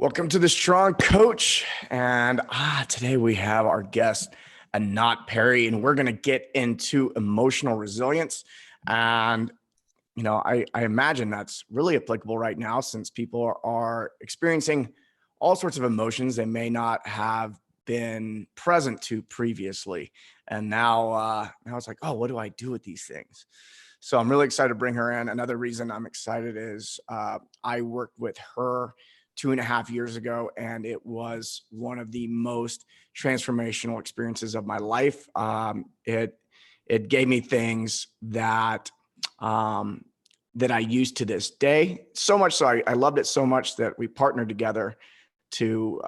Welcome to the Strong Coach. And today we have our guest, Anat Peri, and we're going to get into emotional resilience. And, I imagine that's really applicable right now since people are experiencing all sorts of emotions they may not have been present to previously. And now it's like, oh, what do I do with these things? So I'm really excited to bring her in. Another reason I'm excited is I worked with her 2.5 years ago, and it was one of the most transformational experiences of my life. It gave me things um, that I use to this day. So much so, I loved it so much that we partnered together to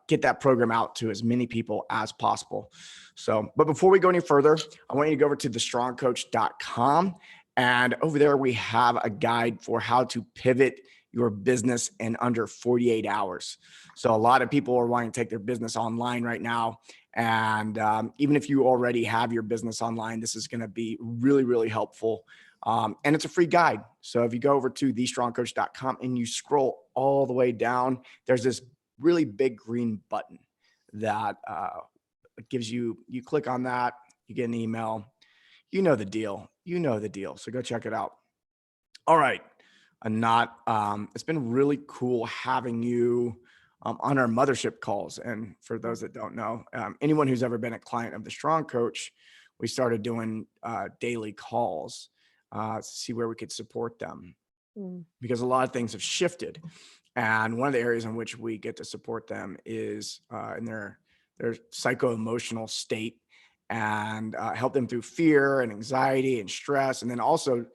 get that program out to as many people as possible. So, but before we go any further, I want you to go over to thestrongcoach.com. And over there, we have a guide for how to pivot your business in under 48 hours. So a lot of people are wanting to take their business online right now. And even if you already have your business online, this is going to be really, really helpful. And it's a free guide. So if you go over to thestrongcoach.com and you scroll all the way down, there's this really big green button that gives you click on that, you get an email. You know the deal. So go check it out. All right. Anat, it's been really cool having you on our mothership calls. And for those that don't know, anyone who's ever been a client of the Strong Coach, we started doing daily calls to see where we could support them because a lot of things have shifted. And one of the areas in which we get to support them is in their psycho-emotional state and help them through fear and anxiety and stress. And then also,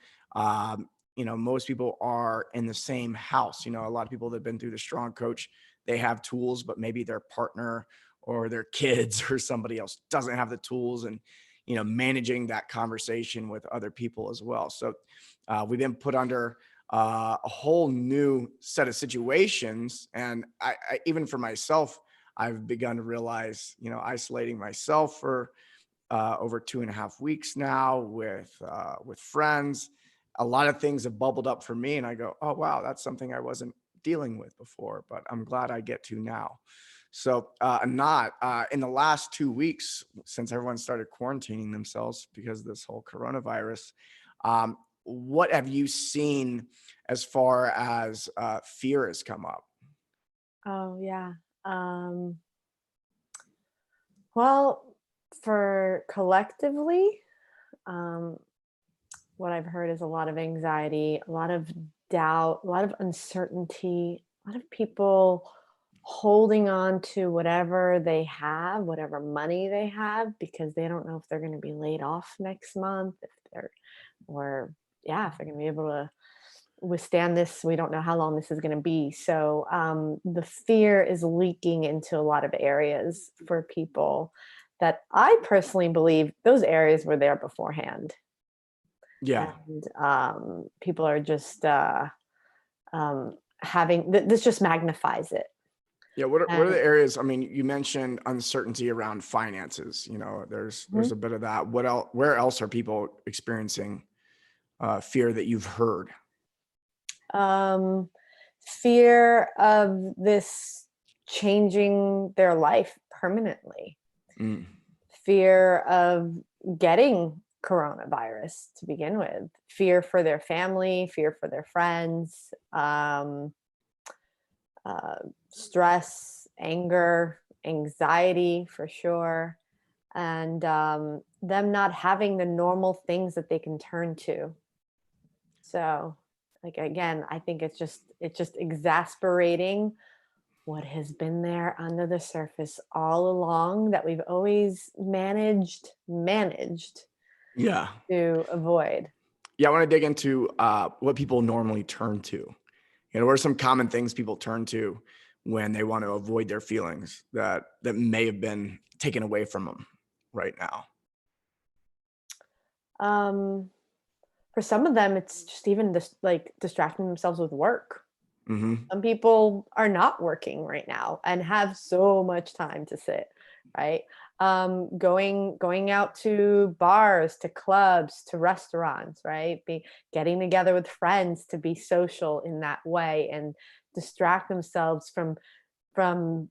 most people are in the same house. A lot of people that have been through the Strong Coach, they have tools, but maybe their partner or their kids or somebody else doesn't have the tools, and, managing that conversation with other people as well. So we've been put under a whole new set of situations. And I even for myself, I've begun to realize, isolating myself for over 2.5 weeks now with friends. A lot of things have bubbled up for me, and I go, oh, wow, that's something I wasn't dealing with before, but I'm glad I get to now. So Anat, in the last 2 weeks, since everyone started quarantining themselves because of this whole coronavirus, what have you seen as far as fear has come up? Oh, yeah. Well, for collectively, um, what I've heard is a lot of anxiety, a lot of doubt, a lot of uncertainty, a lot of people holding on to whatever they have, whatever money they have, because they don't know if they're going to be laid off next month, if they're, or yeah, if they're going to be able to withstand this. We don't know how long this is going to be. So the fear is leaking into a lot of areas for people that I personally believe those areas were there beforehand. Yeah. And people are just having this just magnifies it. Yeah. What are And the areas? I mean, you mentioned uncertainty around finances. There's a bit of that. What else? Where else are people experiencing fear that you've heard? um, fear of this changing their life permanently, Mm. fear of getting coronavirus to begin with, fear for their family, fear for their friends, uh, stress, anger, anxiety for sure, and them not having the normal things that they can turn to. So, like again, I think it's just exasperating what has been there under the surface all along that we've always managed Yeah. to avoid. Yeah. I want to dig into what people normally turn to. What are some common things people turn to when they want to avoid their feelings that may have been taken away from them right now? Um, for some of them, it's just even just like distracting themselves with work. Hmm. Some people are not working right now and have so much time to sit, right? Going out to bars, to clubs, to restaurants, right? Be getting together with friends to be social in that way and distract themselves from from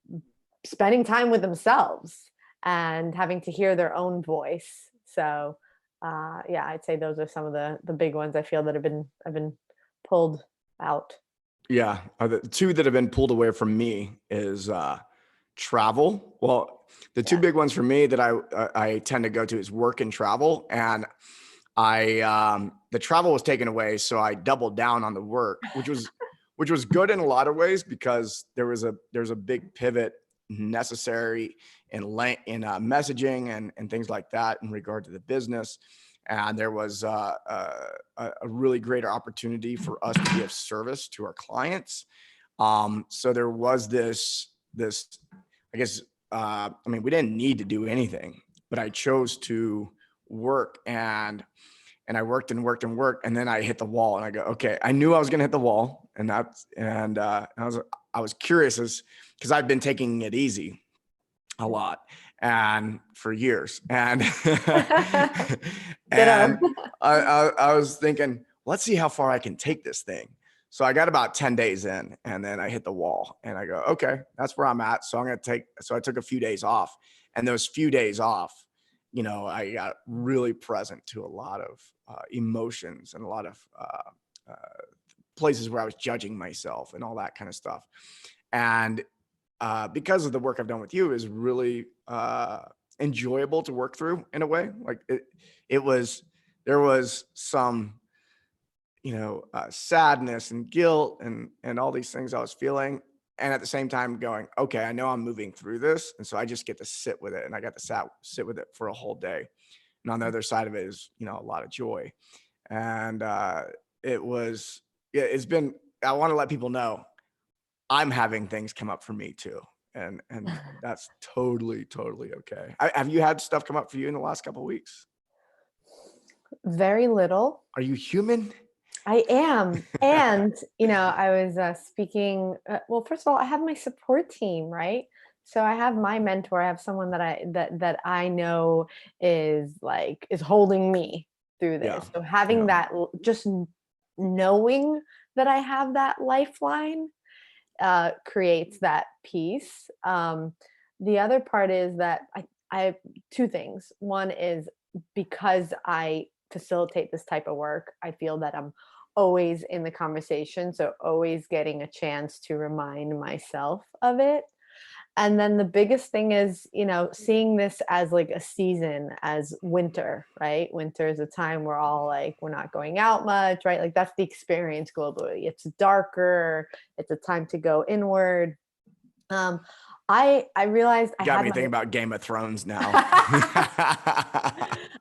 spending time with themselves and having to hear their own voice. So yeah, I'd say those are some of the big ones I feel that have been pulled out. Yeah. The two that have been pulled away from me is travel. Well, the two Yeah. big ones for me that I tend to go to is work and travel. And the travel was taken away, so I doubled down on the work, which was good in a lot of ways, because there's a big pivot necessary in messaging and things like that in regard to the business. And there was a really great opportunity for us to be of service to our clients. So there was this, I guess, I mean, we didn't need to do anything, but I chose to work, and I worked and worked and worked, and then I hit the wall, and I go, okay, I knew I was going to hit the wall, I was curious, because I've been taking it easy a lot and for years, and Ditto. and I was thinking, let's see how far I can take this thing. So I got about 10 days in, and then I hit the wall, and I go, okay, that's where I'm at. So I took a few days off, and those few days off, I got really present to a lot of emotions and a lot of uh, places where I was judging myself and all that kind of stuff. And because of the work I've done with you, is really enjoyable to work through in a way. Like there was some, sadness and guilt and all these things I was feeling. And at the same time going, okay, I know I'm moving through this. And so I just get to sit with it, and I got to sit with it for a whole day. And on the other side of it is, a lot of joy. And it was, yeah, I want to let people know I'm having things come up for me too. And that's totally, totally okay. Have you had stuff come up for you in the last couple of weeks? Very little. Are you human? I am. And, I was speaking. Well, first of all, I have my support team, right? So I have my mentor. I have someone that I know is holding me through Yeah. this. So having Yeah. that, knowing that I have that lifeline creates that peace. The other part is that I have two things. One is, because I facilitate this type of work, I feel that I'm always in the conversation. So always getting a chance to remind myself of it. And then the biggest thing is, seeing this as like a season, as winter, right? Winter is a time we're all like, we're not going out much, right? Like that's the experience globally. It's darker. It's a time to go inward. Um, I realized I Got had me my thinking about Game of Thrones now.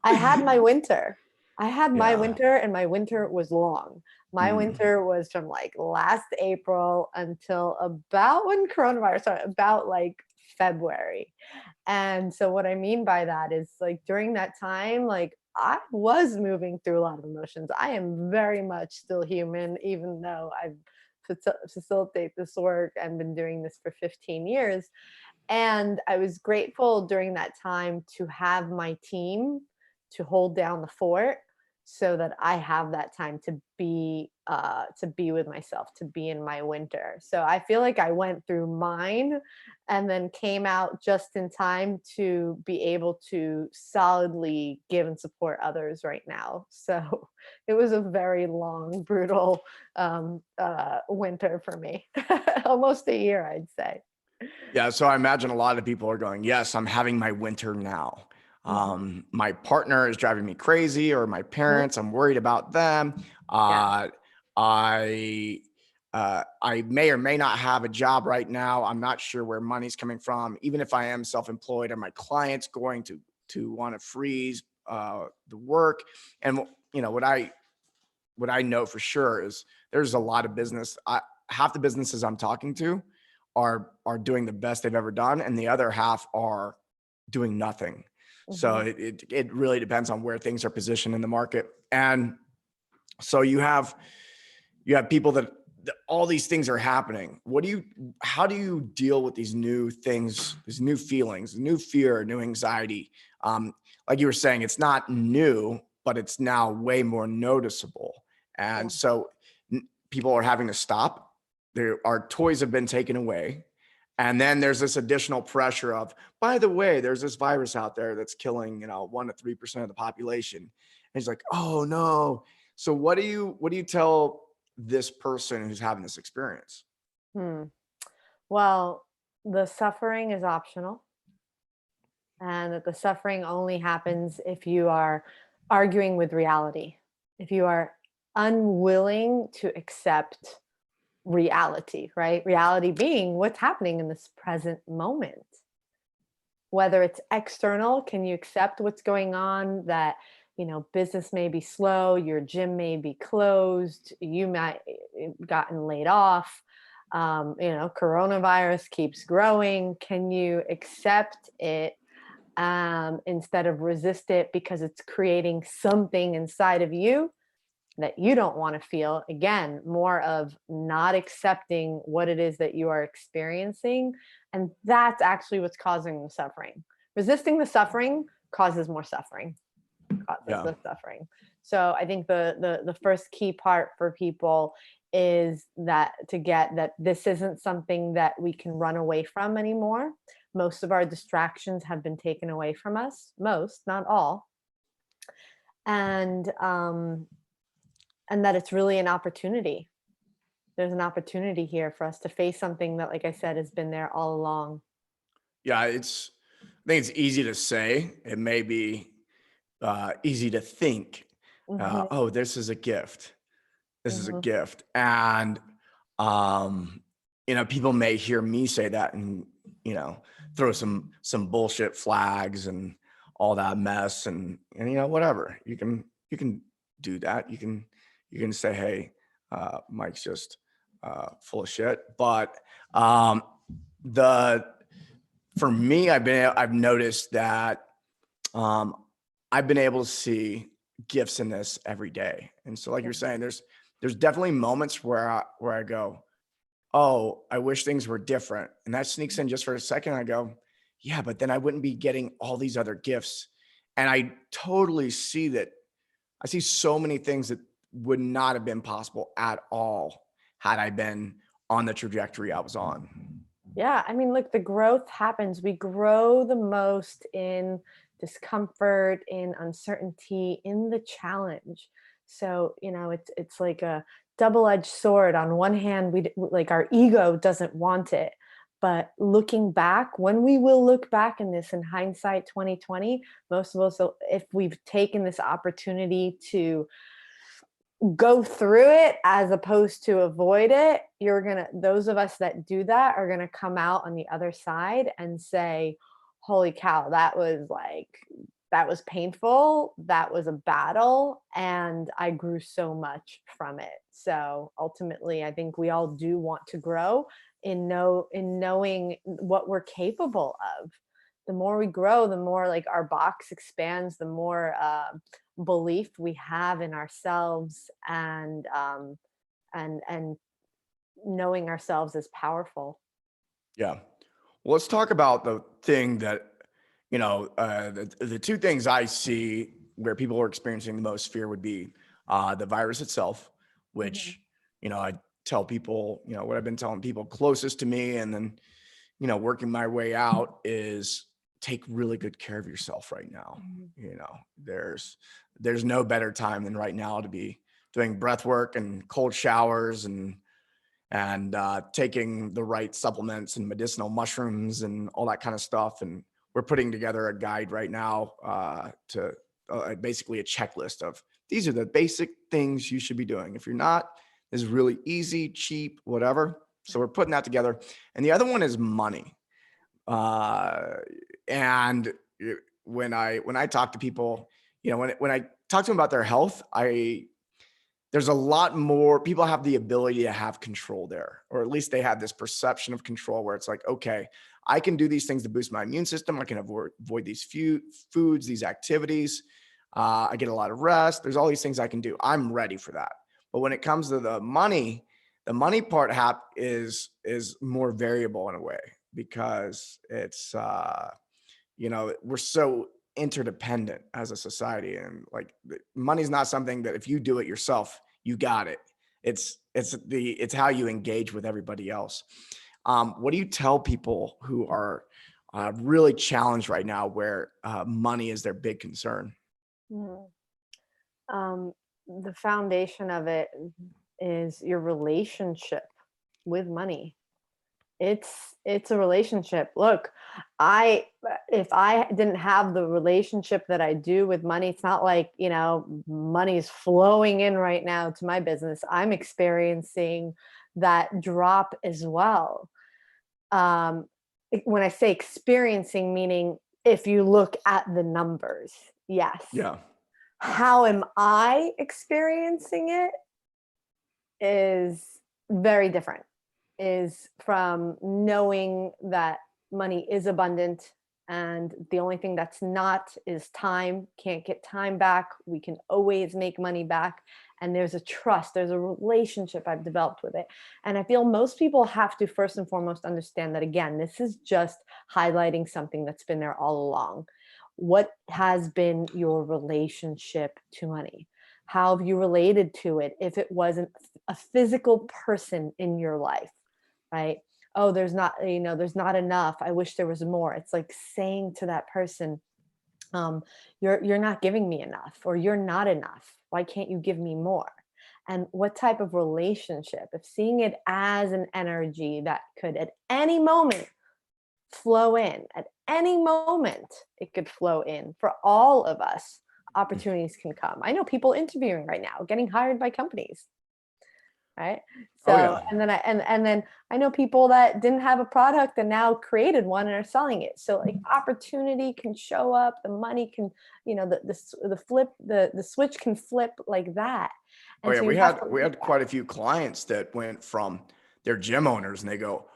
I had my winter. I had my Yeah. winter, and my winter was long. My Mm. winter was from like last April until about when coronavirus started, about like February. And so what I mean by that is, like, during that time, like, I was moving through a lot of emotions. I am very much still human, even though I've facilitate this work and been doing this for 15 years. And I was grateful during that time to have my team to hold down the fort, so that I have that time to be with myself, to be in my winter. So I feel like I went through mine and then came out just in time to be able to solidly give and support others right now. So it was a very long, brutal winter for me. Almost a year, I'd say. Yeah. So I imagine a lot of people are going, yes, I'm having my winter now. Mhm. My partner is driving me crazy, or my Mhm. parents, I'm worried about them. Yeah. Uh, I, I may or may not have a job right now. I'm not sure where money's coming from. Even if I am self-employed, are my clients going to want to freeze the work? And what I know for sure is there's a lot of business. Half the businesses I'm talking to are doing the best they've ever done, and the other half are doing nothing. So Mhm. it really depends on where things are positioned in the market. And so you have people that all these things are happening. How do you deal with these new things, these new feelings, new fear, new anxiety? Like you were saying, it's not new, but it's now way more noticeable. Yeah. And so people are having to stop. Our toys have been taken away, And then there's this additional pressure of, by the way, there's this virus out there that's killing, 1 to 3% of the population. And he's like, oh no. So what do you tell this person who's having this experience? Hmm. Well, the suffering is optional, and that the suffering only happens if you are arguing with reality, if you are unwilling to accept reality, right? Reality being what's happening in this present moment. Whether it's external, can you accept what's going on? That, business may be slow, your gym may be closed, you might gotten laid off, coronavirus keeps growing. Can you accept it, instead of resist it because it's creating something inside of you that you don't want to feel? Again, more of not accepting what it is that you are experiencing. And that's actually what's causing the suffering. Resisting the suffering causes more suffering, causes Yeah. the suffering. So I think the first key part for people is that to get that this isn't something that we can run away from anymore. Most of our distractions have been taken away from us, most, not all. And that it's really an opportunity. There's an opportunity here for us to face something that, like I said, has been there all along. Yeah. I think it's easy to say. It may be easy to think, Mhm, oh, this is a gift. This is a mhm. gift. And, um, people may hear me say that and, you know, throw some bullshit flags and all that mess and whatever. You can do that. You can say, hey, Mike's just full of shit. But um, the for me, I've noticed that um, I've been able to see gifts in this every day. And so, like Yeah. you're saying, there's definitely moments where I go, oh, I wish things were different, and that sneaks in just for a second. I go, yeah, but then I wouldn't be getting all these other gifts, and I totally see that. I see so many things that would not have been possible at all had I been on the trajectory I was on. Yeah, I mean, look, the growth happens. We grow the most in discomfort, in uncertainty, in the challenge. So, it's like a double-edged sword. On one hand, like our ego doesn't want it. But looking back, when we will look back in this in hindsight 2020, most of us, if we've taken this opportunity to go through it as opposed to avoid it, those of us that do that are gonna come out on the other side and say, holy cow, that was painful, that was a battle, and I grew so much from it. So ultimately, I think we all do want to grow in knowing what we're capable of. The more we grow, the more like our box expands, the more belief we have in ourselves, and knowing ourselves as powerful. Yeah. Well, let's talk about the thing that, the two things I see where people are experiencing the most fear would be the virus itself, Mhm. which, I tell people, what I've been telling people closest to me. And then, working my way out is take really good care of yourself right now. Mhm. You know, there's no better time than right now to be doing breath work and cold showers and taking the right supplements and medicinal mushrooms and all that kind of stuff. And we're putting together a guide right now to basically a checklist of these are the basic things you should be doing. If you're not, this is really easy, cheap, whatever. So we're putting that together. And the other one is money. Uh, and when I talk to people, when I talk to them about their health, there's a lot more people have the ability to have control there, or at least they have this perception of control where it's like, okay, I can do these things to boost my immune system. I can avoid these few foods, these activities. I get a lot of rest. There's all these things I can do. I'm ready for that. But when it comes to the money part is more variable in a way because it's we're so interdependent as a society, and like money's not something that if you do it yourself you got it. It's how you engage with everybody else. What do you tell people who are really challenged right now where money is their big concern? Mhm. Um, the foundation of it is your relationship with money. It's a relationship. Look, I if I didn't have the relationship that I do with money, it's not like, money's flowing in right now to my business. I'm experiencing that drop as well. When I say experiencing, meaning if you look at the numbers, yes. Yeah. How am I experiencing it is very different. Is from knowing that money is abundant, and the only thing that's not is time. Can't get time back. We can always make money back. And there's a trust, there's a relationship I've developed with it. And I feel most people have to first and foremost understand that, again, this is just highlighting something that's been there all along. What has been your relationship to money? How have you related to it? If it wasn't a physical person in your life, right? Oh, there's not enough. I wish there was more. It's like saying to that person, you're not giving me enough, or you're not enough. Why can't you give me more? And what type of relationship? If seeing it as an energy that could at any moment flow in, at any moment it could flow in for all of us. Opportunities can come. I know people interviewing right now, getting hired by companies, right? Oh So, yeah. and then I know people that didn't have a product and now created one and are selling it. So like opportunity can show up, the money can, the switch can flip like that. Oh And yeah. so you We have had to we look had at. quite a few clients that went from their gym owners and they go,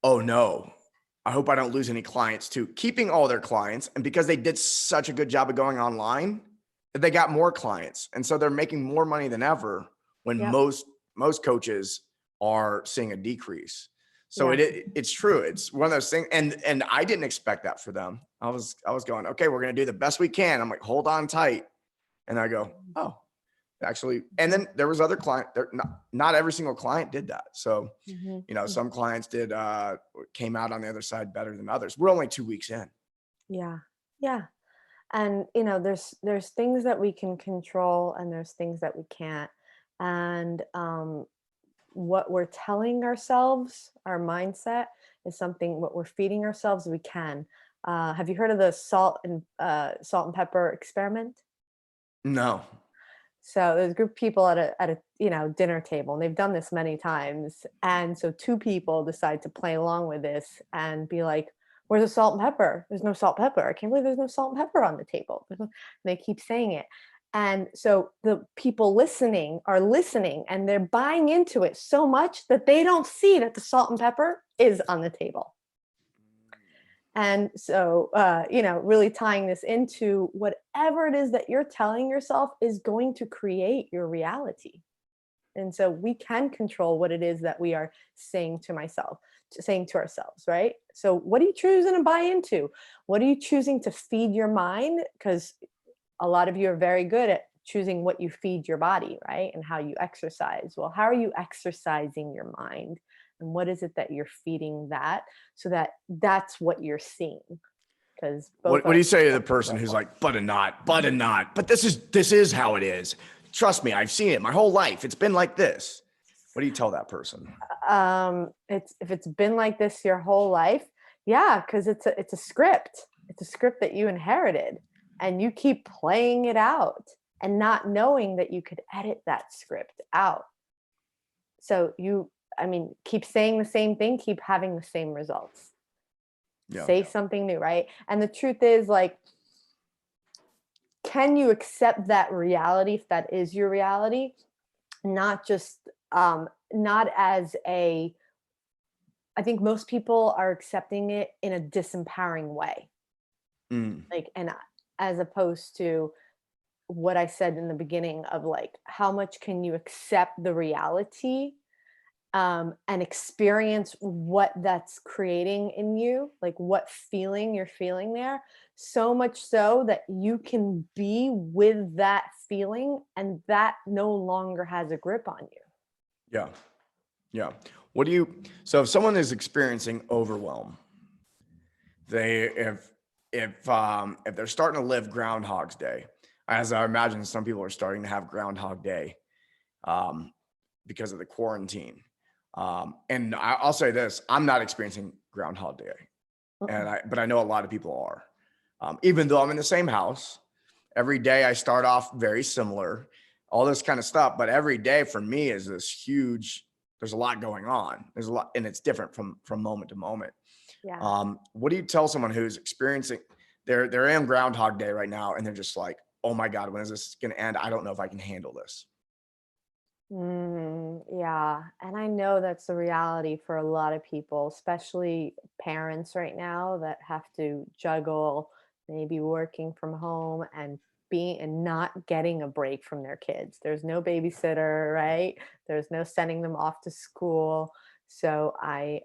"Oh no, I hope I don't lose any clients," to keeping all their clients. And because they did such a good job of going online, they got more clients. And so they're making more money than ever when Yep. most coaches are seeing a decrease. So Yeah. it's true. It's one of those things. And I didn't expect that for them. I was going, okay, we're gonna do the best we can. I'm like, hold on tight. And I go, oh, actually, and then there was other client there, not every single client did that. So Mhm. some clients did came out on the other side better than others. We're only 2 weeks in. Yeah. Yeah. And there's things that we can control and there's things that we can't. And what we're telling ourselves, our mindset, is something. What we're feeding ourselves, we can. Have you heard of the salt and pepper experiment? No. So there's a group of people at a dinner table, and they've done this many times. And so two people decide to play along with this and be like, "Where's the salt and pepper? There's no salt and pepper. I can't believe there's no salt and pepper on the table." And they keep saying it. And so the people listening are listening, and they're buying into it so much that they don't see that the salt and pepper is on the table. And so, really tying this into whatever it is that you're telling yourself is going to create your reality. And so we can control what it is that we are saying to ourselves, right? So what are you choosing to buy into? What are you choosing to feed your mind? Because a lot of you are very good at choosing what you feed your body, right? And how you exercise. Well, how are you exercising your mind? And what is it that you're feeding that, so that that's what you're seeing? Because both What do are you say to the equally person who's powerful. like, but a not, but a not, but this is how it is. Trust me, I've seen it my whole life. It's been like this. What do you tell that person? It's if it's been like this your whole life, yeah, because it's a script. It's a script that you inherited, and you keep playing it out and not knowing that you could edit that script out. So keep saying the same thing, keep having the same results. Yeah. Say something new, right? And the truth is, like, can you accept that reality if that is your reality? Not just not as a I think most people are accepting it in a disempowering way. Mm. Like, and as opposed to what I said in the beginning of, like, how much can you accept the reality, and experience what that's creating in you, like what feeling you're feeling there, so much so that you can be with that feeling and that no longer has a grip on you. Yeah. Yeah. What do you, so if someone is experiencing overwhelm, they, if they're starting to live Groundhog's Day, as I imagine some people are starting to have Groundhog Day, um, because of the quarantine. And I'll say this, I'm not experiencing Groundhog Day, Mm-mm. but I know a lot of people are. Even though I'm in the same house, every day I start off very similar, all this kind of stuff. But every day for me is this huge, there's a lot going on. There's a lot, and it's different from moment to moment. Yeah. What do you tell someone who's experiencing, they're in Groundhog Day right now, and they're just like, oh my God, when is this going to end? I don't know if I can handle this. Yeah. And I know that's the reality for a lot of people, especially parents right now that have to juggle maybe working from home and being and not getting a break from their kids. There's no babysitter, right? There's no sending them off to school. So I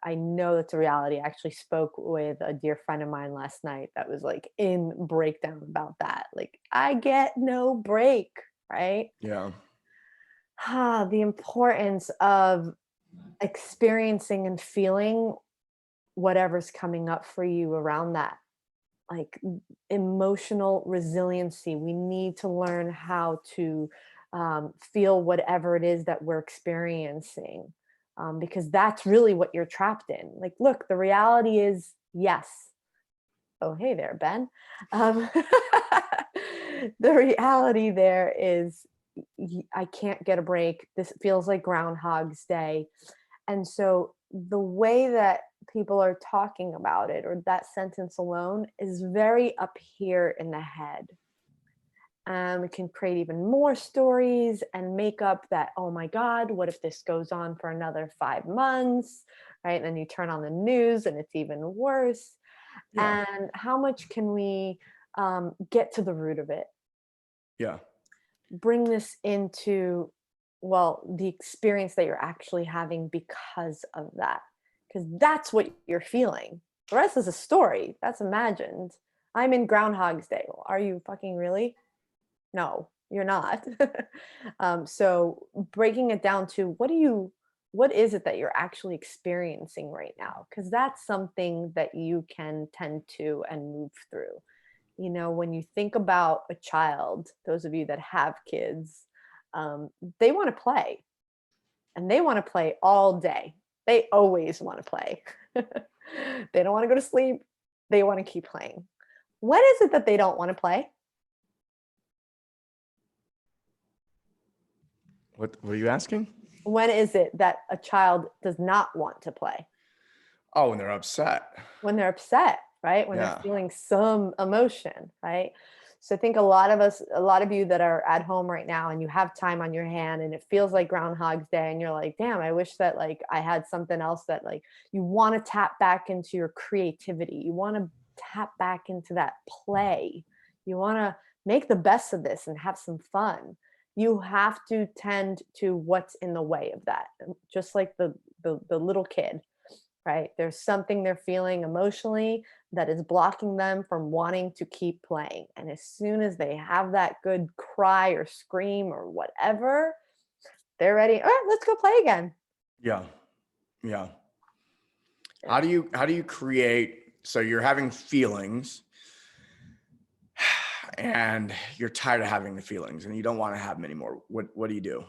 know that's a reality. I actually spoke with a dear friend of mine last night that was like in breakdown about that. Like, I get no break, right? Yeah. The importance of experiencing and feeling whatever's coming up for you around that, like emotional resiliency. We need to learn how to feel whatever it is that we're experiencing, because that's really what you're trapped in. Like, look, the reality is yes. Oh, hey there, Ben. Um, the reality there is I can't get a break. This feels like Groundhog's Day. And so the way that people are talking about it, or that sentence alone, is very up here in the head. We can create even more stories and make up that, oh my God, what if this goes on for another 5 months? Right. And then you turn on the news and it's even worse. Yeah. And how much can we get to the root of it? Yeah. Bring this into, well, the experience that you're actually having because of that, because that's what you're feeling. The rest is a story that's imagined. I'm in Groundhog's Day. Well, are you fucking really? No, you're not. So breaking it down to what is it that you're actually experiencing right now, because that's something that you can tend to and move through. When you think about a child, those of you that have kids, they want to play, and they want to play all day. They always want to play. They don't want to go to sleep. They want to keep playing. When is it that they don't want to play? What are you asking? When is it that a child does not want to play? Oh, and they're upset. When they're upset, right? When they're Yeah. feeling some emotion, right? So I think a lot of us, a lot of you that are at home right now and you have time on your hand and it feels like Groundhog's Day and you're like, damn, I wish that like I had something else, that like you want to tap back into your creativity. You want to tap back into that play. You want to make the best of this and have some fun. You have to tend to what's in the way of that. Just like the little kid, right? There's something they're feeling emotionally that is blocking them from wanting to keep playing. And as soon as they have that good cry or scream or whatever, they're ready. All right, let's go play again. Yeah. Yeah. Yeah. How do you create, so you're having feelings and you're tired of having the feelings and you don't want to have them anymore. What do you do?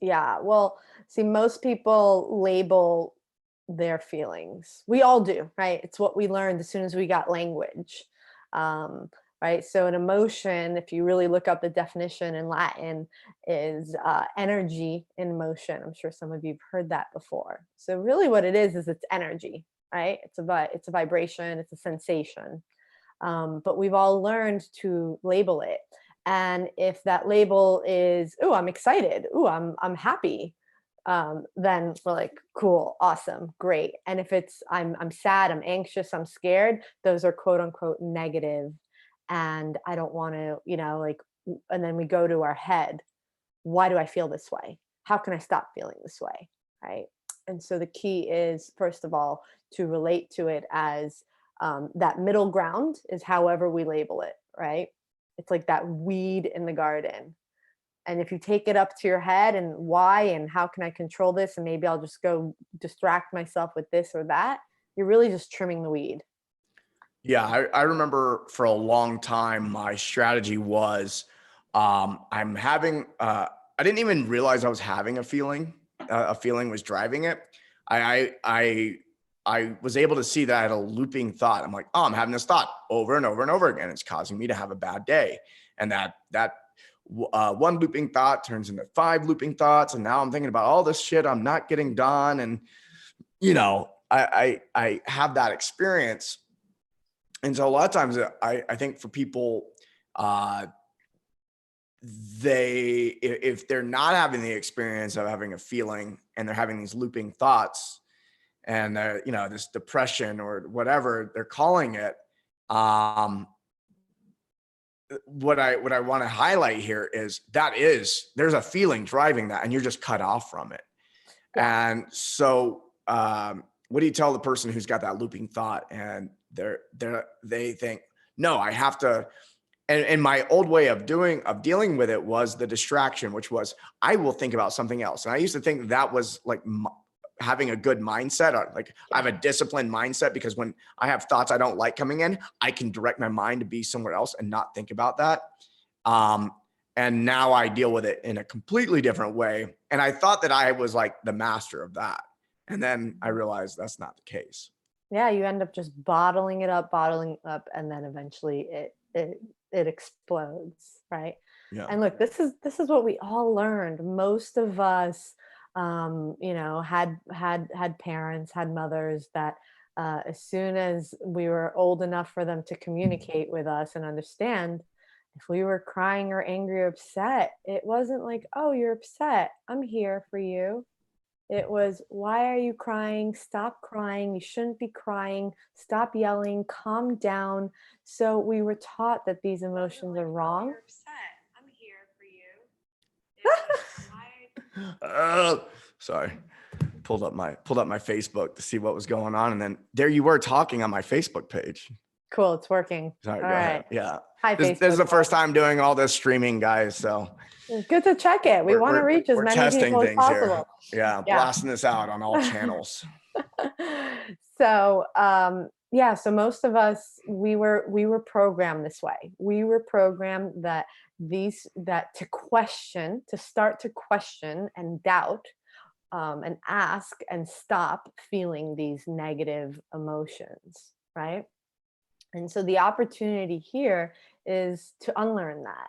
Yeah. Well, see, most people label their feelings. We all do, right? It's what we learned as soon as we got language. Um, right. So, an emotion, if you really look up the definition in Latin, is energy in motion. I'm sure some of you've heard that before. So, really, what it is it's energy, right? It's a vibration, it's a sensation. But we've all learned to label it. And if that label is, oh, I'm excited, oh, I'm happy, then we're like, cool, awesome, great. And if it's I'm sad, I'm anxious, I'm scared, those are quote unquote negative, and I don't want to, like, and then we go to our head. Why do I feel this way? How can I stop feeling this way? Right. And so the key is, first of all, to relate to it as that middle ground is however we label it, right? It's like that weed in the garden. And if you take it up to your head and why and how can I control this, and maybe I'll just go distract myself with this or that, you're really just trimming the weed. Yeah, I remember for a long time, my strategy was I'm having, I didn't even realize I was having a feeling was driving it. I was able to see that I had a looping thought. I'm like, oh, I'm having this thought over and over and over again. It's causing me to have a bad day. And that one looping thought turns into 5 looping thoughts. And now I'm thinking about all this shit I'm not getting done. And, I have that experience. And so a lot of times I think for people, uh, if they're not having the experience of having a feeling and they're having these looping thoughts and this depression or whatever they're calling it, um, what I want to highlight here is there's a feeling driving that and you're just cut off from it. Yeah. And so, what do you tell the person who's got that looping thought and they think, no, I have to. And my old way of dealing with it was the distraction, which was I will think about something else. And I used to think that was like having a good mindset, or like I have a disciplined mindset, because when I have thoughts I don't like coming in, I can direct my mind to be somewhere else and not think about that. And now I deal with it in a completely different way. And I thought that I was like the master of that. And then I realized that's not the case. Yeah, you end up just bottling it up, and then eventually it explodes, right? Yeah. And look, this is what we all learned. Most of us, had parents, had mothers that, as soon as we were old enough for them to communicate with us and understand, if we were crying or angry or upset, it wasn't like, oh, you're upset, I'm here for you. It was, why are you crying? Stop crying. You shouldn't be crying. Stop yelling. Calm down. So we were taught that these emotions are wrong. You're upset. I'm here for you. Sorry. Pulled up my Facebook to see what was going on, and then there you were talking on my Facebook page. Cool, it's working. Sorry, All go right. ahead. Yeah. Hi, This is the first time doing all this streaming, guys. So good to check it. We want to reach as many people as possible. Yeah, blasting this out on all channels. So so most of us, we were programmed this way. We were programmed that to start to question and doubt, and ask and stop feeling these negative emotions, right? And so the opportunity here is to unlearn that,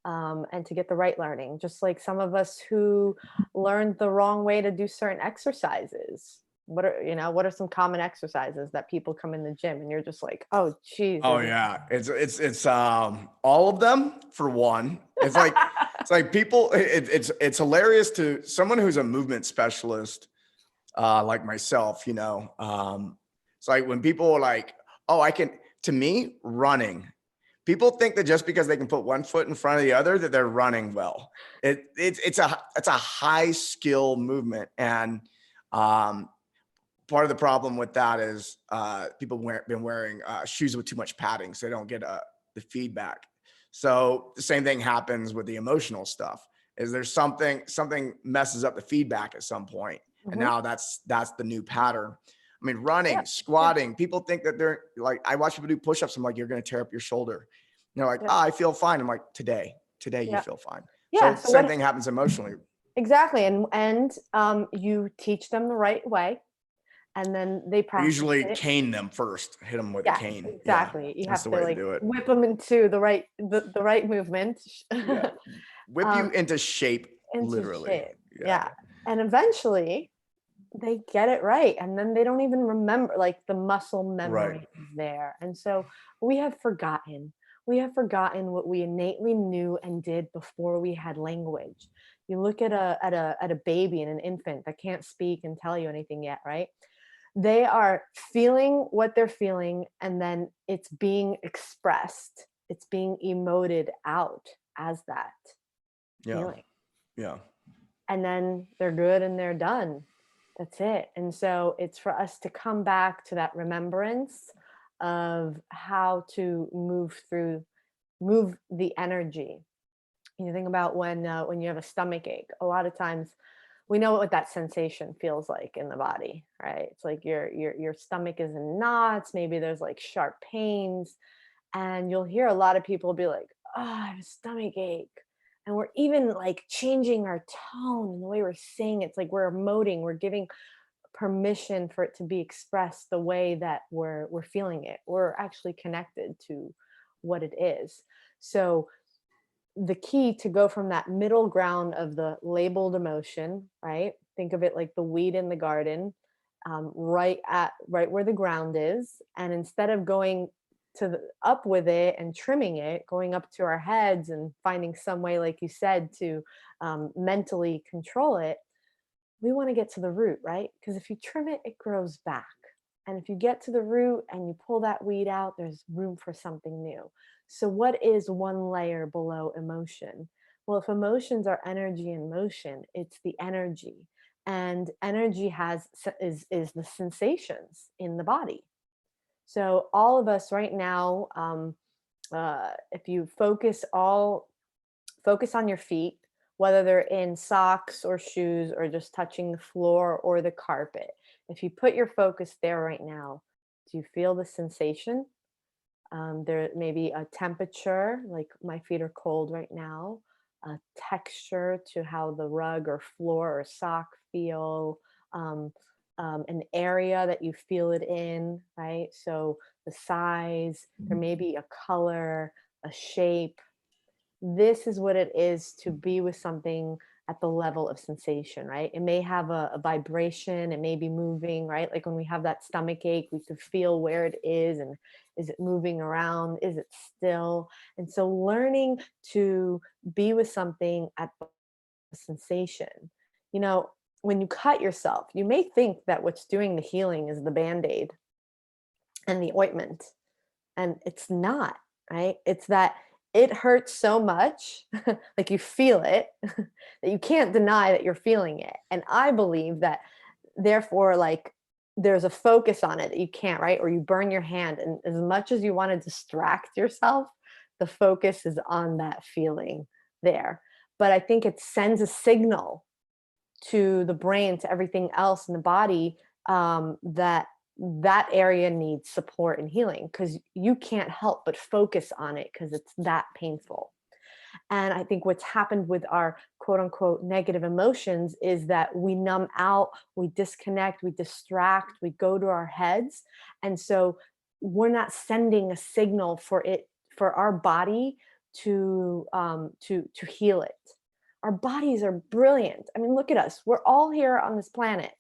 and to get the right learning. Just like some of us who learned the wrong way to do certain exercises. What are some common exercises that people come in the gym and you're just like, oh, geez. Oh yeah, it's all of them for one. It's like people. It's hilarious to someone who's a movement specialist, like myself. It's like when people are like, oh, I can. To me, running. People think that just because they can put one foot in front of the other, that they're running well. It's a high skill movement, and part of the problem with that is people been wearing shoes with too much padding, so they don't get the feedback. So the same thing happens with the emotional stuff. Is there's something messes up the feedback at some point, and now that's the new pattern. I mean, running, squatting. People think that they're like, I watch people do push-ups. I'm like, you're going to tear up your shoulder. And they're like, I feel fine. I'm like, today you feel fine. Yeah. So same thing happens emotionally. Exactly. And you teach them the right way, and then they practice. Usually cane them first, hit them with a cane. Exactly. Yeah, you have to like whip them into the right movement. Yeah. Whip you into shape, literally. Yeah. And eventually they get it right, and then they don't even remember, like the muscle memory is there. And so we have forgotten what we innately knew and did before we had language. You look at a baby and an infant that can't speak and tell you anything yet, right? They are feeling what they're feeling, and then it's being expressed, it's being emoted out as that feeling. Yeah. And then they're good and they're done. That's it. And so it's for us to come back to that remembrance of how to move the energy. You think about when you have a stomach ache, a lot of times we know what that sensation feels like in the body, right? It's like your stomach is in knots, maybe there's like sharp pains, and you'll hear a lot of people be like, "Oh, I have a stomach ache." And we're even like changing our tone and the way we're saying it. It's like we're emoting, we're giving permission for it to be expressed the way that we're feeling it. We're actually connected to what it is. So the key to go from that middle ground of the labeled emotion, right? Think of it like the weed in the garden, right where the ground is, and instead of going up with it and trimming it, going up to our heads and finding some way, like you said, to mentally control it, we want to get to the root, right? Because if you trim it, it grows back. And if you get to the root and you pull that weed out, there's room for something new. So, what is one layer below emotion? Well, if emotions are energy in motion, it's the energy. And energy is the sensations in the body. So, all of us right now, if you focus on your feet, whether they're in socks or shoes or just touching the floor or the carpet. If you put your focus there right now, do you feel the sensation? There may be a temperature, like my feet are cold right now, a texture to how the rug or floor or sock feel, um, an area that you feel it in, right? So the size, there may be a color, a shape. This is what it is to be with something at the level of sensation, right? It may have a vibration, it may be moving, right? Like when we have that stomach ache, we can feel where it is and is it moving around? Is it still? And so learning to be with something at the sensation. You know, when you cut yourself, you may think that what's doing the healing is the band-aid and the ointment, and it's not, right? It's that it hurts so much, like you feel it, that you can't deny that you're feeling it. And I believe that therefore, like there's a focus on it that you can't, right? Or you burn your hand. And as much as you want to distract yourself, the focus is on that feeling there. But I think it sends a signal to the brain, to everything else in the body, that that area needs support and healing because you can't help but focus on it because it's that painful. And I think what's happened with our quote unquote negative emotions is that we numb out, we disconnect, we distract, we go to our heads. And so we're not sending a signal for it, for our body to heal it. Our bodies are brilliant. I mean, look at us. We're all here on this planet.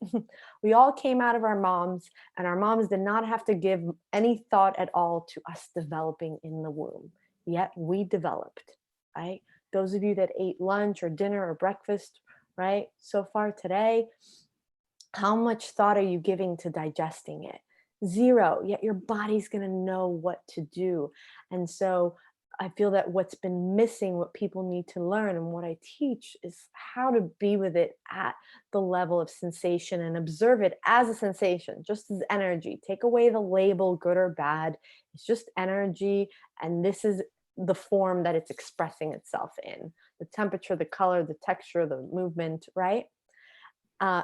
We all came out of our moms, and our moms did not have to give any thought at all to us developing in the womb. Yet we developed, right? Those of you that ate lunch or dinner or breakfast, right, so far today, how much thought are you giving to digesting it? Zero. Yet your body's going to know what to do. And so I feel that what's been missing, what people need to learn, and what I teach is how to be with it at the level of sensation and observe it as a sensation, just as energy. Take away the label, good or bad. It's just energy. And this is the form that it's expressing itself in, the temperature, the color, the texture, the movement, right?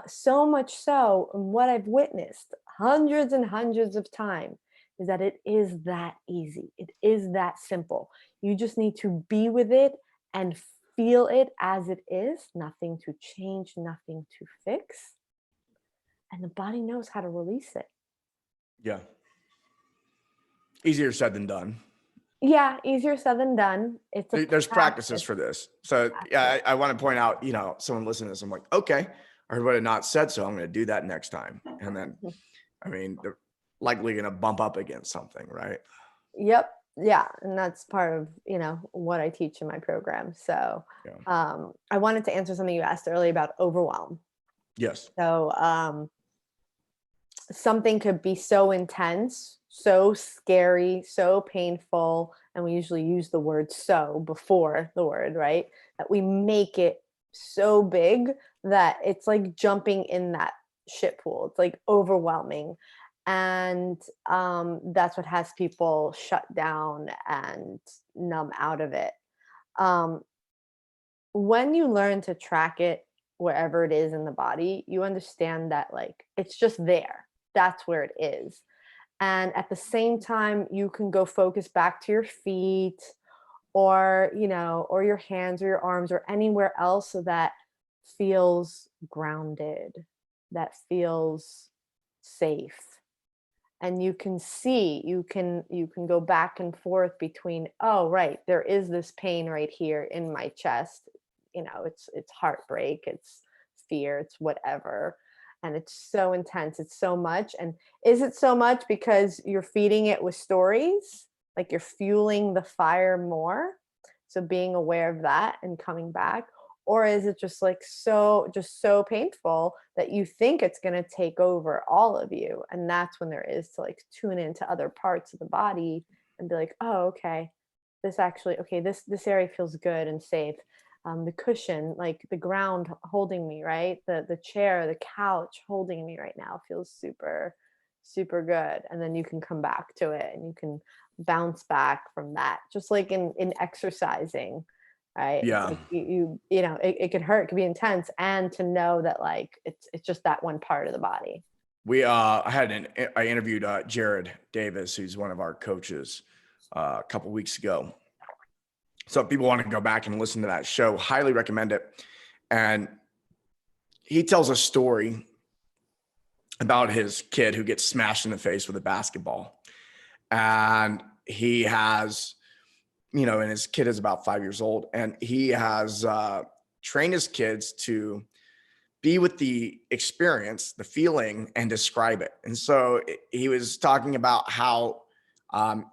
So much so, and what I've witnessed hundreds and hundreds of times is that it is that easy. It is that simple. You just need to be with it and feel it as it is, nothing to change, nothing to fix. And the body knows how to release it. Yeah. Easier said than done. Yeah, easier said than done. It's a There's practices practice. for this. So yeah, I want to point out, someone listening to this, I'm like, okay, I heard what Anat said, so I'm going to do that next time. And then, I mean, they're likely going to bump up against something, right? Yep. Yeah. And that's part of, what I teach in my program. So Yeah. I wanted to answer something you asked earlier about overwhelm. Yes. So something could be so intense, so scary, so painful, and we usually use the word "so" before the word, right? That we make it so big that it's like jumping in that shit pool. It's like overwhelming. And that's what has people shut down and numb out of it. Um, when you learn to track it wherever it is in the body, you understand that like it's just there. That's where it is. And at the same time, you can go focus back to your feet or, or your hands or your arms or anywhere else so that feels grounded, that feels safe. And you can see, you can go back and forth between, oh right, there is this pain right here in my chest. It's heartbreak, it's fear, it's whatever. And it's so intense, it's so much. And is it so much because you're feeding it with stories, like you're fueling the fire more, so being aware of that and coming back? Or is it just like so painful that you think it's going to take over all of you? And that's when there is to like tune into other parts of the body and be like, oh, okay, this area feels good and safe. The cushion, like the ground holding me, right? The chair, the couch holding me right now feels super, super good. And then you can come back to it and you can bounce back from that. Just like in exercising, right? It's Yeah. like it could hurt, it could be intense, and to know that like it's just that one part of the body. I interviewed Jared Davis, who's one of our coaches, a couple weeks ago. So if people want to go back and listen to that show, highly recommend it. And he tells a story about his kid who gets smashed in the face with a basketball. And he has, and his kid is about 5 years old, and he has trained his kids to be with the experience, the feeling, and describe it. And so he was talking about how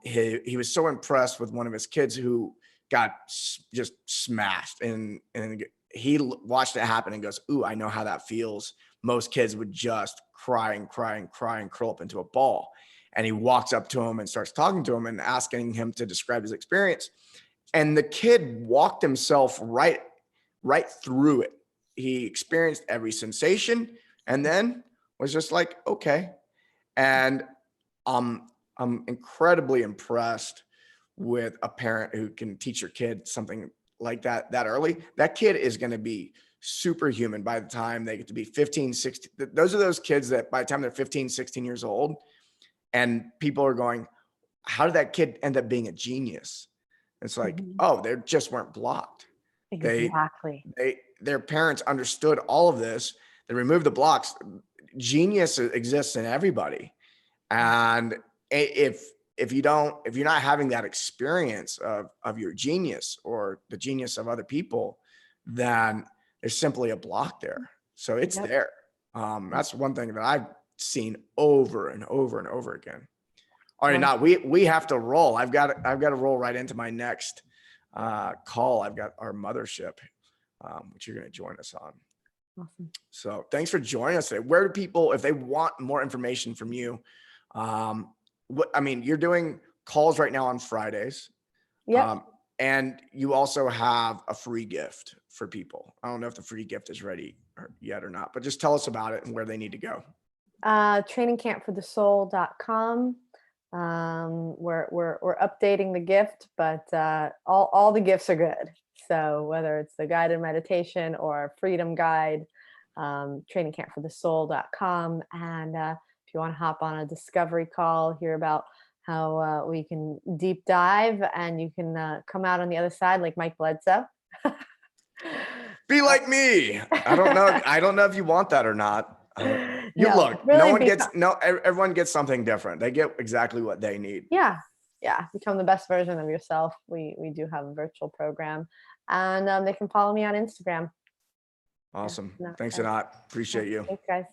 he was so impressed with one of his kids who got just smashed, and he watched it happen and goes, "Ooh, I know how that feels." Most kids would just cry and cry and cry and curl up into a ball. And he walks up to him and starts talking to him and asking him to describe his experience. And the kid walked himself right through it. He experienced every sensation and then was just like, okay. And I'm incredibly impressed with a parent who can teach your kid something like that early. That kid is going to be superhuman by the time they get to be 15, 16. Those are those kids that by the time they're 15, 16 years old, and people are going, how did that kid end up being a genius? It's like, Mhm. oh, they just weren't blocked. Exactly. Their parents understood all of this. They removed the blocks. Genius exists in everybody. And if you're not having that experience of your genius or the genius of other people, then there's simply a block there. So it's Yep. there. That's one thing that I've seen over and over and over again. All right, Well, now we have to roll. I've got to roll right into my next call. I've got our mothership, which you're going to join us on. awesome. So thanks for joining us today. Where do people, if they want more information from you, you're doing calls right now on Fridays. Yep. And you also have a free gift for people. I don't know if the free gift is ready yet or not, but just tell us about it and where they need to go. Trainingcampforthesoul.com. We're updating the gift, but all the gifts are good. So whether it's the guided meditation or freedom guide, trainingcampforthesoul.com. And if you want to hop on a discovery call, hear about how we can deep dive and you can come out on the other side like Mike Bledsoe. Be like me. I don't know if you want that or not. Everyone gets something different. They get exactly what they need. Yeah. Become the best version of yourself. We do have a virtual program, and they can follow me on Instagram. Awesome. Yeah, Thanks, Anat. Appreciate you. Thanks, guys.